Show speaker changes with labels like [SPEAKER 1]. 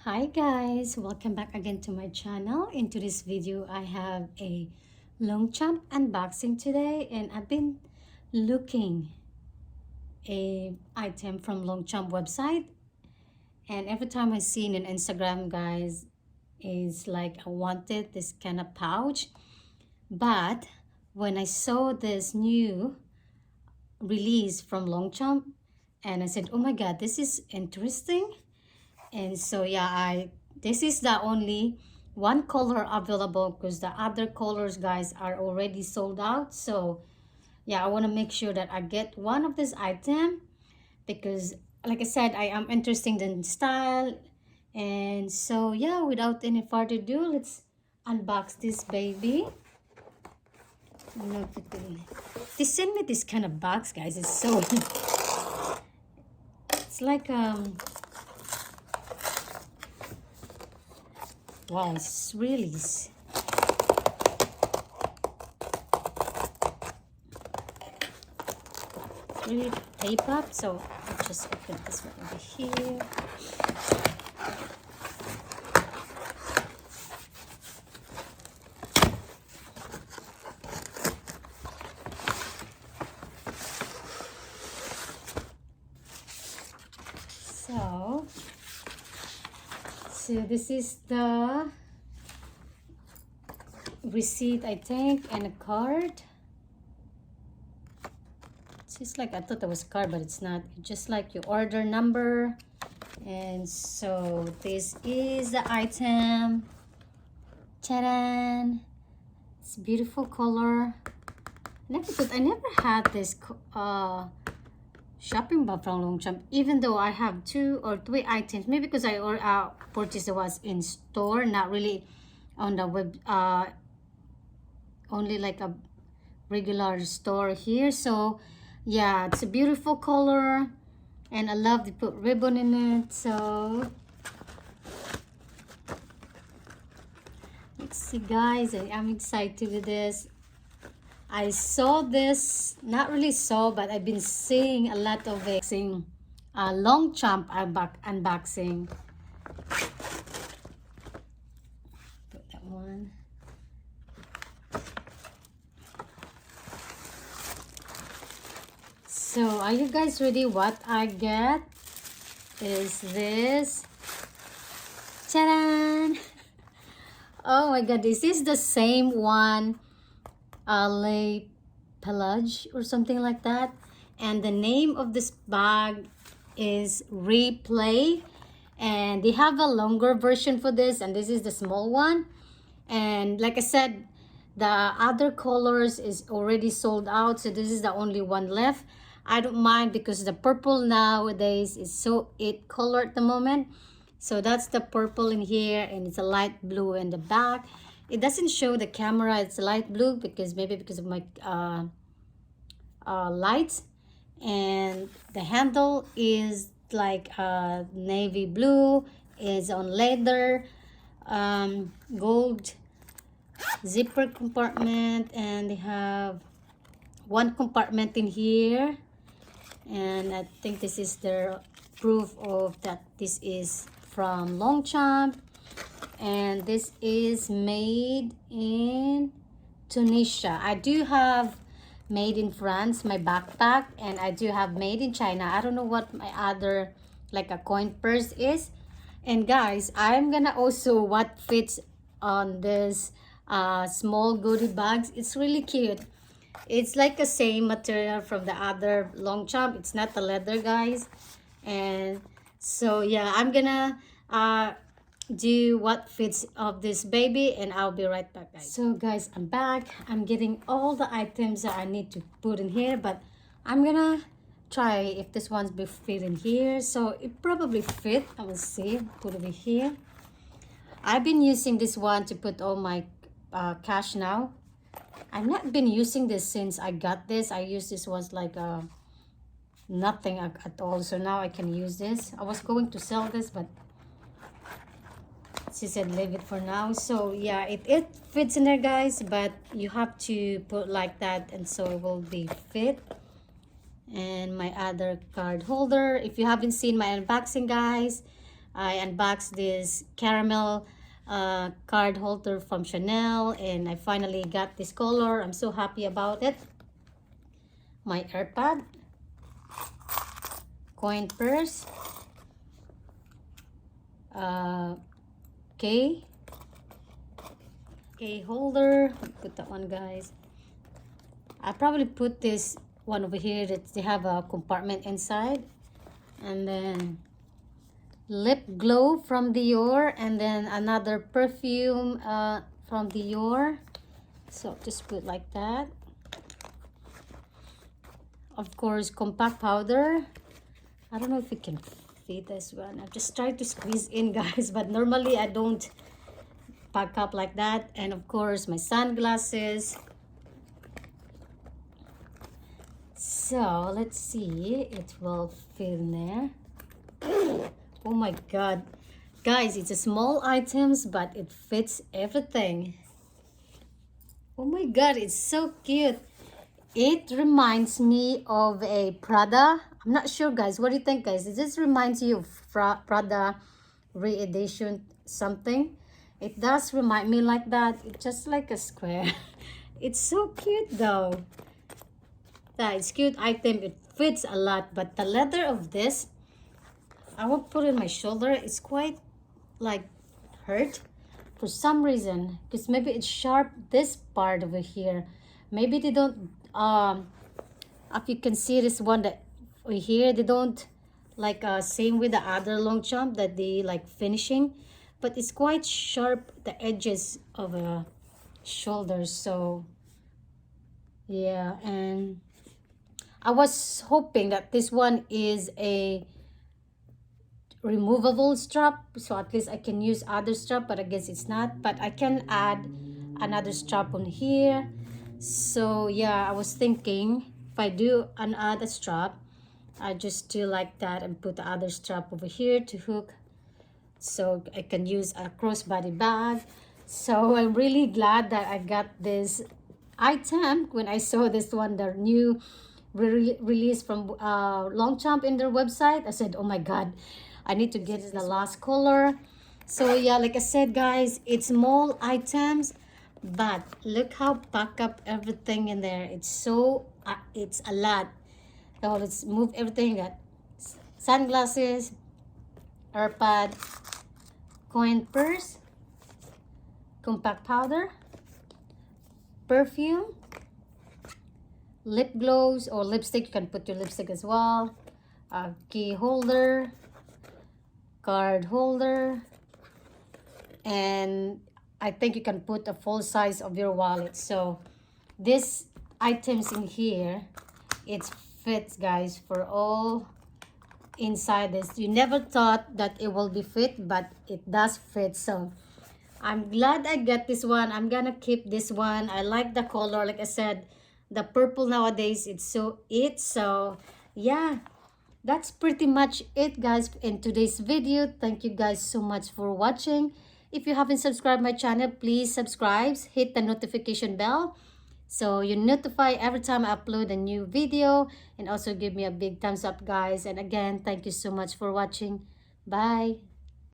[SPEAKER 1] Hi guys, welcome back again to my channel. In today's video I have a Longchamp unboxing today, and I've been looking a item from Longchamp website, and every time I see it on Instagram, guys, it's like I wanted this kind of pouch. But when I saw this new release from Longchamp, and I said, oh my god, this is interesting. And so yeah, this is the only one color available because the other colors, guys, are already sold out. So yeah, I want to make sure that I get one of this item because like I said, I am interested in style. And so yeah, without any further ado, let's unbox this baby. They sent me this kind of box, guys. It's so it's like wow, it's really really tape up. So I'll just open this one over here. So this is the receipt, I think, and a card. It's just like, I thought that was a card, but it's not. It's just like your order number. And so this is the item. Ta-da! It's beautiful color. I never had this shopping bag from Longchamp, even though I have 2 or 3 items. Maybe because I purchased the ones in store, not really on the web, only like a regular store here. So yeah, it's a beautiful color, and I love to put ribbon in it. So let's see, guys, I'm excited with this. I saw this, not really saw, but I've been seeing a lot of it, seeing Longchamp unboxing. Put that one. So are you guys ready? What I get is this. Ta-da! Oh my god, this is the same one, Le Pelage or something like that, and the name of this bag is Replay, and they have a longer version for this, and this is the small one. And like I said, the other colors is already sold out, so this is the only one left. I don't mind because the purple nowadays is so it color at the moment. So that's the purple in here, and it's a light blue in the back. It doesn't show the camera, it's light blue because maybe because of my lights. And the handle is like navy blue, is on leather, gold zipper compartment, and they have one compartment in here. And I think this is their proof of that this is from Longchamp. And this is made in Tunisia. I do have made in France, my backpack, and I do have made in China. I don't know what my other, like a coin purse is. And guys, I'm gonna also what fits on this small goodie bags. It's really cute. It's like the same material from the other Longchamp. It's not the leather, guys. And so yeah, I'm gonna do what fits of this baby, and I'll be right back, guys. So guys, I'm back. I'm getting all the items that I need to put in here, but I'm gonna try if this one's be fit in here. So it probably fit. I will see. Put it in here. I've been using this one to put all my cash now. I've not been using this since I got this. I used this was like nothing at all. So now I can use this. I was going to sell this, but she said leave it for now. So yeah, it fits in there, guys, but you have to put like that, and so it will be fit. And my other card holder, if you haven't seen my unboxing, guys, I unboxed this caramel card holder from Chanel, and I finally got this color. I'm so happy about it. My AirPod, coin purse, K holder. Put that one, guys. I probably put this one over here that they have a compartment inside, and then lip glow from Dior, and then another perfume from Dior. So just put like that. Of course, compact powder. I don't know if you can fit this one. I've just tried to squeeze in, guys, but normally I don't pack up like that. And of course, my sunglasses. So let's see, it will fit in there. Oh my god, guys, it's a small items, but it fits everything. Oh my god, it's so cute. It reminds me of a Prada. I'm not sure, guys. What do you think, guys? This reminds you of Prada re-edition something. It does remind me like that. It's just like a square. It's so cute though. Yeah, it's cute item. It fits a lot, but the leather of this, I will put it in my shoulder. It's quite like hurt for some reason, because maybe it's sharp this part over here. Maybe they don't if you can see this one that here, they don't like same with the other Longchamp that they like finishing, but it's quite sharp, the edges of a shoulder. So yeah, and I was hoping that this one is a removable strap, so at least I can use other strap, but I guess it's not. But I can add another strap on here. So yeah, I was thinking if I do add a strap, I just do like that and put the other strap over here to hook, so I can use a crossbody bag. So I'm really glad that I got this item when I saw this one, the new release from Longchamp in their website. I said, oh my god, I need to get the last color. So yeah, like I said, guys, it's small items, but look how pack up everything in there. It's so it's a lot. So let's move everything. Got sunglasses, AirPod, coin purse, compact powder, perfume, lip gloss or lipstick. You can put your lipstick as well. Key holder, card holder, and I think you can put a full size of your wallet. So these items in here, it fits, guys, for all inside this. You never thought that it will be fit, but it does fit. So I'm glad I got this one. I'm gonna keep this one. I like the color. Like I said, the purple nowadays, it's so yeah, that's pretty much it, guys, in today's video. Thank you guys so much for watching. If you haven't subscribed my channel, please subscribe, hit the notification bell so you notify every time I upload a new video, and also give me a big thumbs up, guys. And again, thank you so much for watching. Bye.